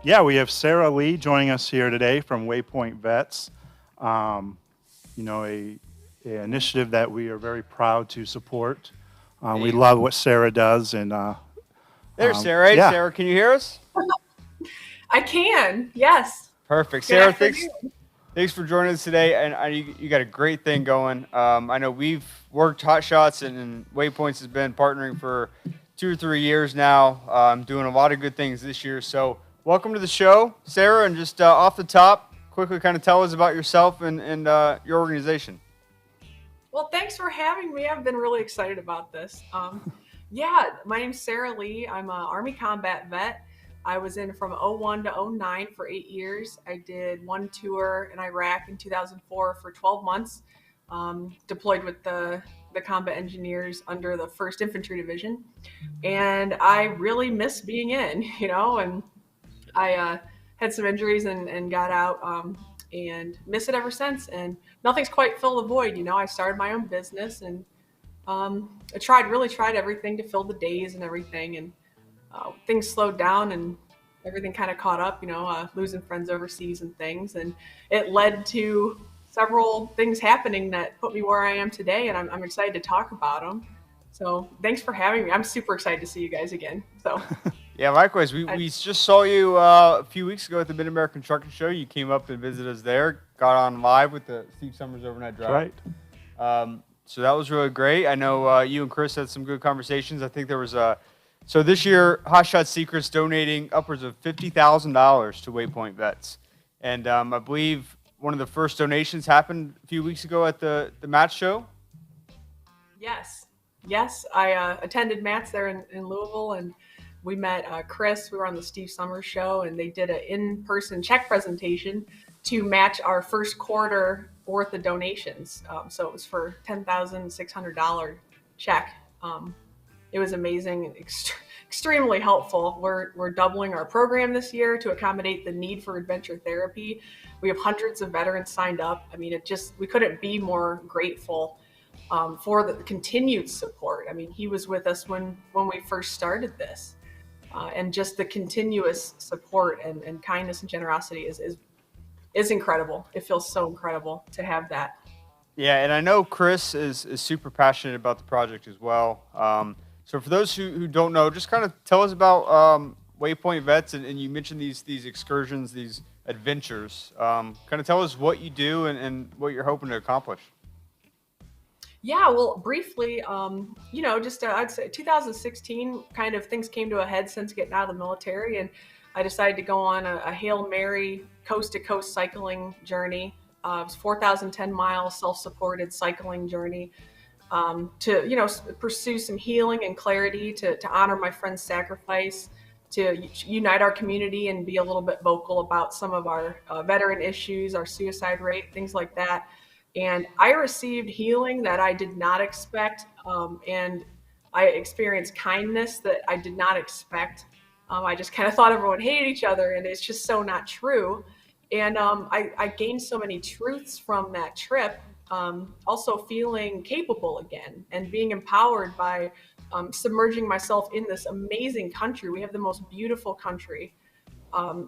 Yeah, we have Sarah Lee joining us here today from Waypoint Vets. Um, a initiative that we are very proud to support. We Hey, love what Sarah does, and there's Sarah. Hey, yeah, Sarah, can you hear us? I can, yes. Perfect. Good Sarah, afternoon. thanks for joining us today. And you got a great thing going. I know we've worked Hot Shots and Waypoints has been partnering for 2 or 3 years now. Doing a lot of good things this year. So welcome to the show, Sarah. And just off the top, quickly kind of tell us about yourself and your organization. Well, thanks for having me. I've been really excited about this. Yeah, my name's Sarah Lee. I'm an Army combat vet. I was in from '01 to '09 for 8 years. I did one tour in Iraq in 2004 for 12 months, deployed with the combat engineers under the 1st Infantry Division. And I really miss being in, and I had some injuries and got out and miss it ever since. And nothing's quite filled the void. I started my own business and really tried everything to fill the days and everything. And things slowed down and everything kind of caught up, losing friends overseas and things. And it led to several things happening that put me where I am today. And I'm excited to talk about them. So thanks for having me. I'm super excited to see you guys again. So. Yeah, likewise. We just saw you a few weeks ago at the Mid-American Trucking Show. You came up and visited us there, got on live with the Steve Summers Overnight Drive. right. So that was really great. I know you and Chris had some good conversations. I think there was so this year, Hot Shot Secrets donating upwards of $50,000 to Waypoint Vets. And I believe one of the first donations happened a few weeks ago at the Match Show. Yes. I attended Matt's there in Louisville, and we met Chris. We were on the Steve Summers Show, and they did an in-person check presentation to match our first quarter worth of donations. So it was for $10,600 check. It was amazing and extremely helpful. We're doubling our program this year to accommodate the need for adventure therapy. We have hundreds of veterans signed up. I mean, we couldn't be more grateful for the continued support. I mean, he was with us when we first started this. And just the continuous support and kindness and generosity is incredible. It feels so incredible to have that. Yeah, and I know Chris is super passionate about the project as well. So for those who don't know, just kind of tell us about Waypoint Vets, and you mentioned these excursions, these adventures. Kind of tell us what you do and what you're hoping to accomplish. Yeah, well, briefly, I'd say 2016, kind of things came to a head since getting out of the military, and I decided to go on a Hail Mary coast-to-coast cycling journey. It was 4,010 miles self-supported cycling journey to pursue some healing and clarity, to honor my friend's sacrifice, to unite our community and be a little bit vocal about some of our veteran issues, our suicide rate, things like that. And I received healing that I did not expect, and I experienced kindness that I did not expect. I just kind of thought everyone hated each other, and it's just so not true. And I gained so many truths from that trip. Also feeling capable again and being empowered by submerging myself in this amazing country. We have the most beautiful country.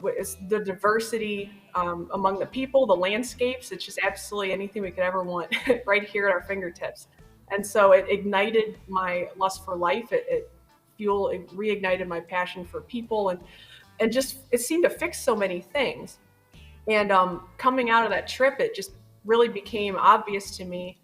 It's the diversity among the people, the landscapes. It's just absolutely anything we could ever want right here at our fingertips. And so it ignited my lust for life. It reignited my passion for people, and just it seemed to fix so many things. And coming out of that trip, it just really became obvious to me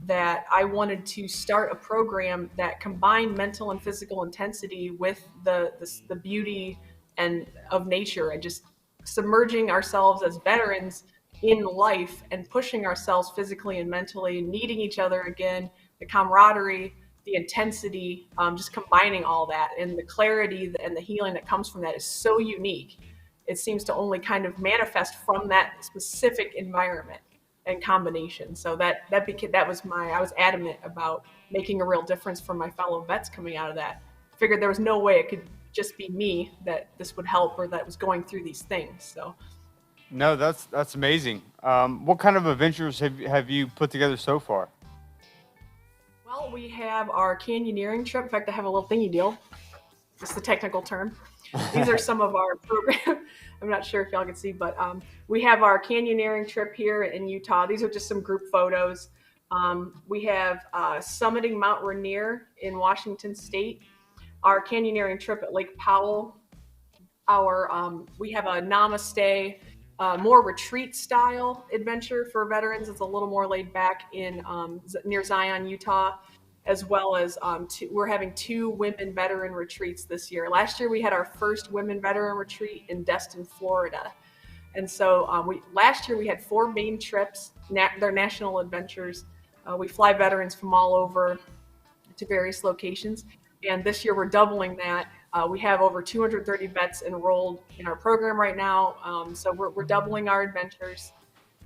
that I wanted to start a program that combined mental and physical intensity with the beauty and of nature, and just submerging ourselves as veterans in life and pushing ourselves physically and mentally, needing each other again, the camaraderie, the intensity, just combining all that, and the clarity and the healing that comes from that is so unique. It seems to only kind of manifest from that specific environment and combination. So I was adamant about making a real difference for my fellow vets coming out of that. Figured there was no way it could just be me that this would help or that was going through these things. So No, that's amazing. What kind of adventures have you put together so far? well, we have our canyoneering trip. In fact, I have a little thingy deal. just the technical term. These are some of our program. I'm not sure if y'all can see, but we have our canyoneering trip here in Utah. These are just some group photos. We have summiting Mount Rainier in Washington State, our canyoneering trip at Lake Powell. We have a namaste, more retreat style adventure for veterans. It's a little more laid back in near Zion, Utah, as well as we're having 2 women veteran retreats this year. Last year we had our first women veteran retreat in Destin, Florida. And so last year we had 4 main trips. They're national adventures. We fly veterans from all over to various locations. And this year we're doubling that. We have over 230 vets enrolled in our program right now. So we're doubling our adventures,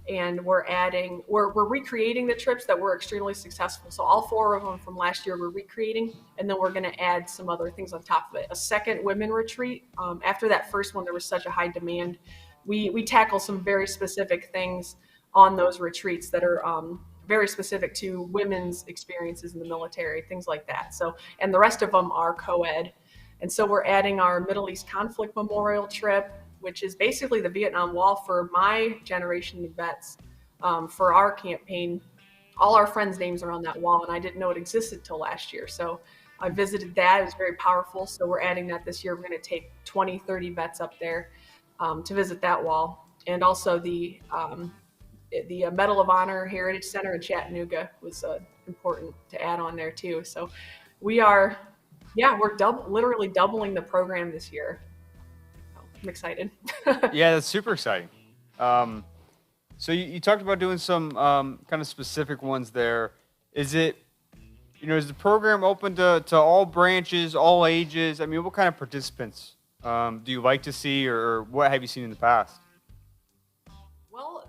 and we're recreating the trips that were extremely successful. So all 4 of them from last year we're recreating, and then we're going to add some other things on top of it. A second women retreat. After that first one, there was such a high demand. We tackle some very specific things on those retreats that are very specific to women's experiences in the military, things like that. So, and the rest of them are co-ed. And so we're adding our Middle East conflict memorial trip, which is basically the Vietnam Wall for my generation of vets. For our campaign, all our friends' names are on that wall, and I didn't know it existed till last year. So I visited that. It was very powerful. So we're adding that this year. We're going to take 20, 30 vets up there to visit that wall. And also the Medal of Honor Heritage Center in Chattanooga was important to add on there too. So we're literally doubling the program this year. So I'm excited. Yeah, that's super exciting. So you talked about doing some kind of specific ones there. Is it, is the program open to all branches, all ages? I mean, what kind of participants do you like to see, or what have you seen in the past? Well,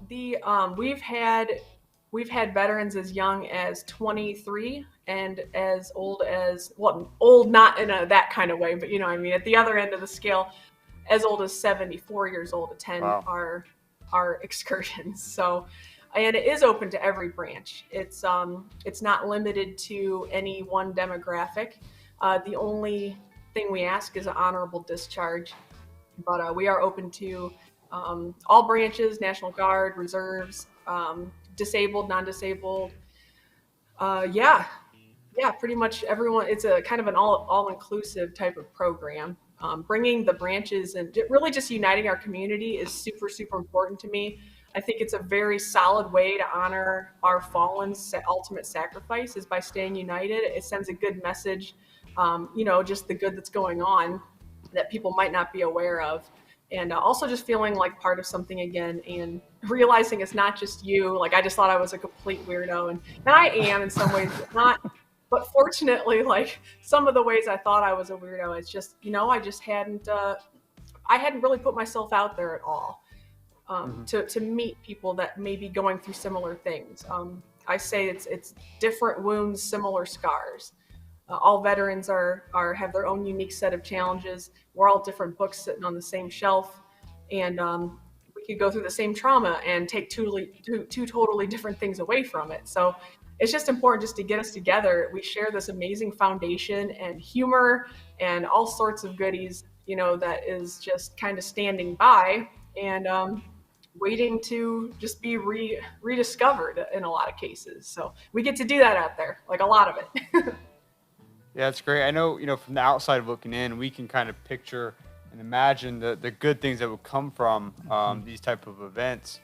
we've had veterans as young as 23 and as old as, well, old not in that kind of way, but at the other end of the scale, as old as 74 years old attend our excursions. So, and it is open to every branch. It's not limited to any one demographic. The only thing we ask is an honorable discharge, but we are open to all branches, National Guard, reserves, disabled, non-disabled. Pretty much everyone. It's a kind of an all-inclusive type of program. Bringing the branches and really just uniting our community is super, super important to me. I think it's a very solid way to honor our fallen's ultimate sacrifice is by staying united. It sends a good message, just the good that's going on that people might not be aware of. And also just feeling like part of something again and realizing it's not just you. Like, I just thought I was a complete weirdo, and I am in some ways, but fortunately, like some of the ways I thought I was a weirdo, it's just, I hadn't really put myself out there at all to meet people that may be going through similar things. I say it's different wounds, similar scars. All veterans have their own unique set of challenges. We're all different books sitting on the same shelf, and we could go through the same trauma and take two totally different things away from it. So it's just important just to get us together. We share this amazing foundation and humor and all sorts of goodies, that is just kind of standing by and waiting to just be rediscovered in a lot of cases. So we get to do that out there, like a lot of it. Yeah, that's great. I know, from the outside looking in, we can kind of picture and imagine the good things that would come from these type of events.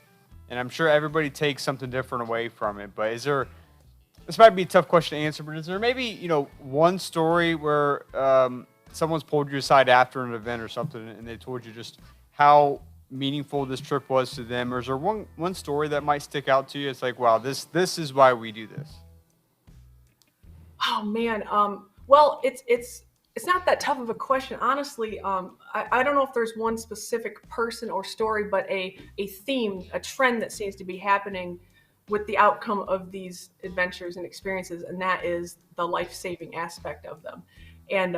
And I'm sure everybody takes something different away from it. But this might be a tough question to answer, but is there maybe, one story where someone's pulled you aside after an event or something and they told you just how meaningful this trip was to them? Or is there one story that might stick out to you? It's like, wow, this is why we do this. Oh man. Well, it's not that tough of a question, honestly. I don't know if there's one specific person or story, but a theme, a trend that seems to be happening with the outcome of these adventures and experiences, and that is the life-saving aspect of them. And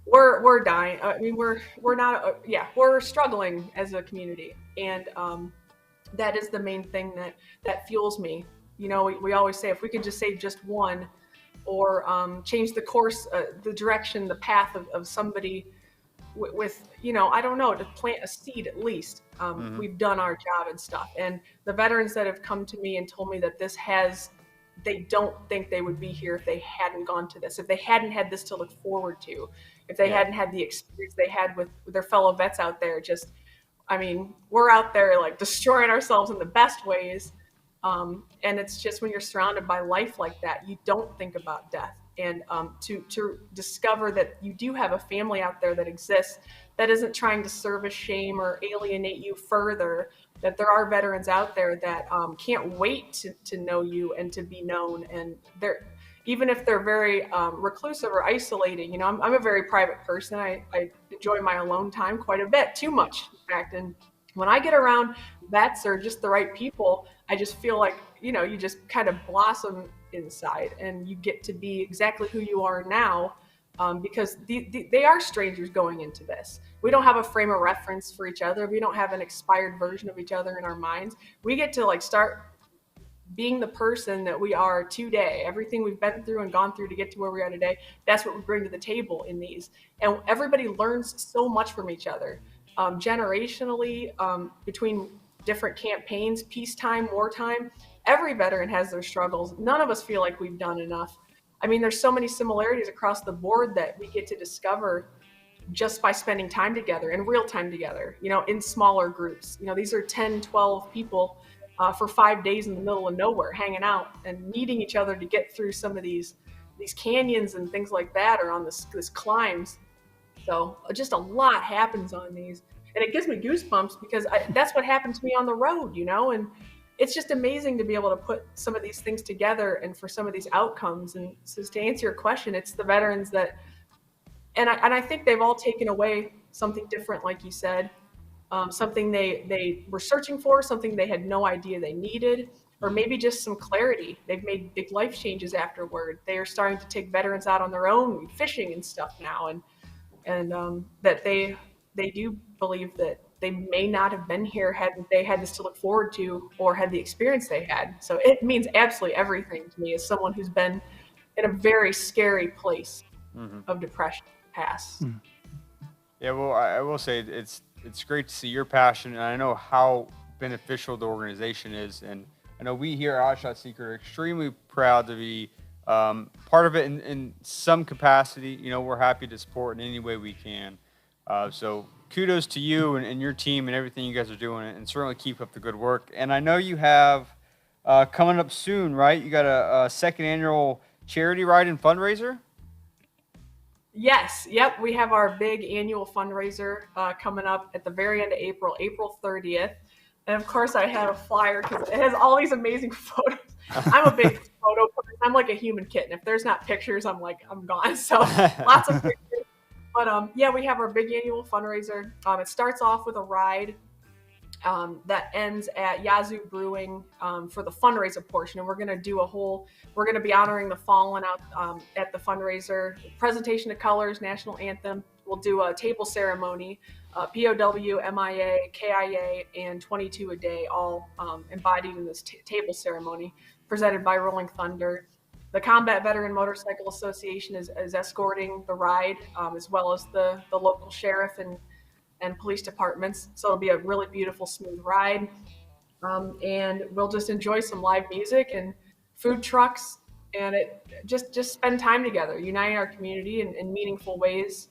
we're dying. We're struggling as a community, and that is the main thing that fuels me. We always say if we could just save just one, or change the course, the direction, the path of somebody with, I don't know, to plant a seed at least. Mm-hmm. We've done our job and stuff. And the veterans that have come to me and told me that they don't think they would be here if they hadn't gone to this, if they hadn't had this to look forward to, if they Yeah. hadn't had the experience they had with their fellow vets out there. Just, I mean, we're out there like destroying ourselves in the best ways. And it's just when you're surrounded by life like that, you don't think about death. And to discover that you do have a family out there that exists that isn't trying to service shame or alienate you further, that there are veterans out there that can't wait to know you and to be known. And they're, even if they're very reclusive or isolating, I'm a very private person. I enjoy my alone time quite a bit, too much, in fact. And when I get around vets or just the right people, I just feel like, you just kind of blossom inside and you get to be exactly who you are now, because they are strangers going into this. We don't have a frame of reference for each other. We don't have an expired version of each other in our minds. We get to like start being the person that we are today. Everything we've been through and gone through to get to where we are today, that's what we bring to the table in these. And everybody learns so much from each other, generationally, between different campaigns, peacetime, wartime. Every veteran has their struggles. None of us feel like we've done enough. I mean, there's so many similarities across the board that we get to discover just by spending time together, in real time together, in smaller groups. These are 10, 12 people for 5 days in the middle of nowhere, hanging out and meeting each other to get through some of these canyons and things like that, or on this climbs. So just a lot happens on these, and it gives me goosebumps because that's what happened to me on the road, and it's just amazing to be able to put some of these things together and for some of these outcomes. And so to answer your question, it's the veterans that, and I think they've all taken away something different, like you said, something they were searching for, something they had no idea they needed, or maybe just some clarity. They've made big life changes afterward. They are starting to take veterans out on their own, fishing and stuff now, and that they do believe that they may not have been here had they had this to look forward to or had the experience they had. So it means absolutely everything to me as someone who's been in a very scary place Mm-hmm. of depression past. Yeah, well, I will say it's great to see your passion, and I know how beneficial the organization is. And I know we here at Outshot Secret are extremely proud to be part of it in some capacity. We're happy to support in any way we can. So kudos to you and your team and everything you guys are doing, and certainly keep up the good work. And I know you have coming up soon, right? You got a second annual charity ride and fundraiser. Yes, yep. We have our big annual fundraiser coming up at the very end of April, April 30th. And of course, I have a flyer because it has all these amazing photos. I'm a big photo person. I'm like a human kitten. If there's not pictures, I'm gone. So lots of pictures. But yeah, we have our big annual fundraiser. It starts off with a ride that ends at Yazoo Brewing for the fundraiser portion. And we're going to be honoring the fallen out at the fundraiser, presentation of colors, national anthem. We'll do a table ceremony, POW, MIA, KIA, and 22 a day, all embodied in this table ceremony presented by Rolling Thunder. The Combat Veteran Motorcycle Association is escorting the ride, as well as the local sheriff and police departments. So it'll be a really beautiful, smooth ride. And we'll just enjoy some live music and food trucks, and just spend time together, uniting our community in meaningful ways.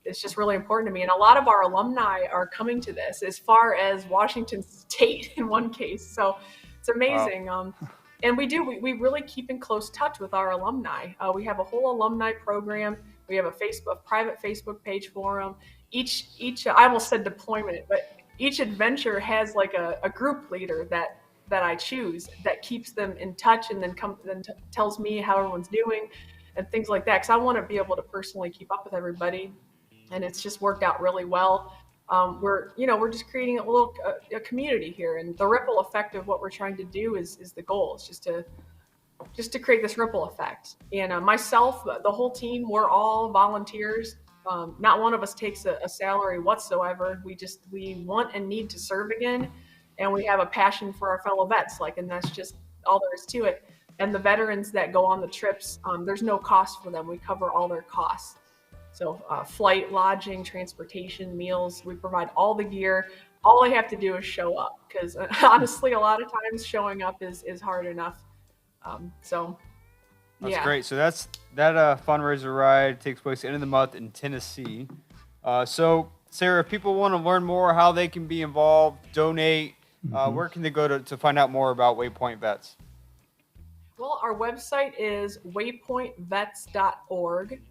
It's just really important to me. And a lot of our alumni are coming to this, as far as Washington State in one case. So it's amazing. Wow. And we really keep in close touch with our alumni. We have a whole alumni program. We have a private Facebook page for them. Each I almost said deployment, but each adventure has like a group leader that I choose that keeps them in touch, and then tells me how everyone's doing and things like that. Because I want to be able to personally keep up with everybody, and it's just worked out really well. We're just creating a community here, and the ripple effect of what we're trying to do is the goal. It's just to create this ripple effect. And myself, the whole team, we're all volunteers. Not one of us takes a salary whatsoever. We want and need to serve again, and we have a passion for our fellow vets. And that's just all there is to it. And the veterans that go on the trips, there's no cost for them. We cover all their costs. So flight, lodging, transportation, meals, we provide all the gear. All they have to do is show up, because honestly, a lot of times showing up is hard enough. So That's yeah. great. So that fundraiser ride takes place end of the month in Tennessee. So Sarah, if people want to learn more, how they can be involved, donate, where can they go to find out more about Waypoint Vets? Well, our website is waypointvets.org.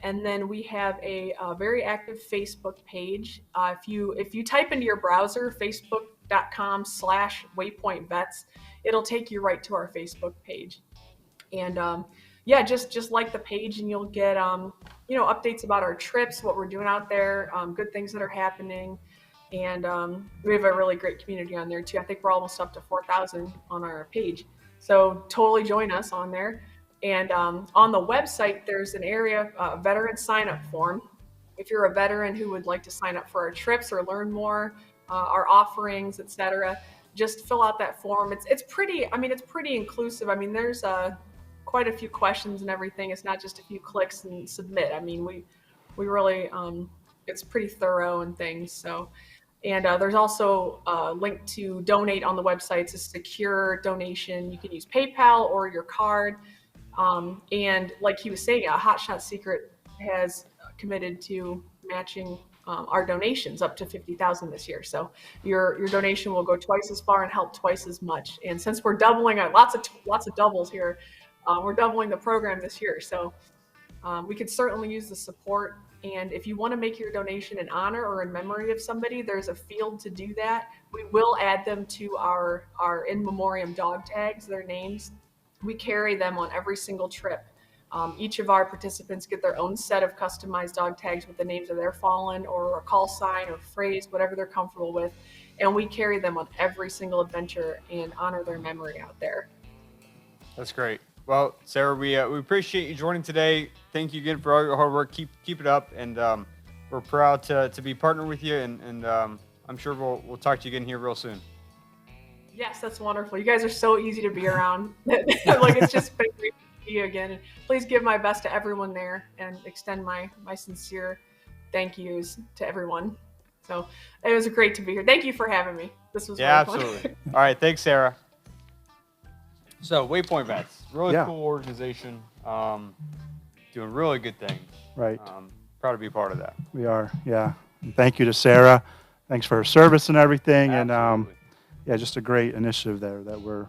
And then we have a very active Facebook page. If you type into your browser facebook.com/waypointvets, it'll take you right to our Facebook page. And yeah, just like the page, and you'll get updates about our trips, what we're doing out there, good things that are happening. And we have a really great community on there too. I think we're almost up to 4,000 on our page. So totally join us on there. And on the website, there's an area, veteran sign-up form. If you're a veteran who would like to sign up for our trips or learn more, our offerings, etc., just fill out that form. It's pretty inclusive. I mean, there's quite a few questions and everything. It's not just a few clicks and submit. I mean, we really it's pretty thorough and things. So. And there's also a link to donate on the website. It's a secure donation. You can use PayPal or your card. And like he was saying, Hot Shot Secret has committed to matching our donations up to $50,000 this year. So your donation will go twice as far and help twice as much. And since we're doubling, lots of doubles here, we're doubling the program this year. So we could certainly use the support. And if you want to make your donation in honor or in memory of somebody, there's a field to do that. We will add them to our in memoriam dog tags, their names. We carry them on every single trip. Each of our participants get their own set of customized dog tags with the names of their fallen, or a call sign or phrase, whatever they're comfortable with. And we carry them on every single adventure and honor their memory out there. That's great. Well, Sarah, we appreciate you joining today. Thank you again for all your hard work. Keep it up, and we're proud to be partnering with you. And I'm sure we'll talk to you again here real soon. Yes, that's wonderful. You guys are so easy to be around. It's just been great to see you again. And please give my best to everyone there, and extend my sincere thank yous to everyone. So it was great to be here. Thank you for having me. This was really fun. Absolutely. All right, thanks, Sarah. So Waypoint Vets, really cool organization, doing really good things. Right. Proud to be part of that. We are, yeah. And thank you to Sarah. Thanks for her service and everything. Absolutely. And just a great initiative there that we're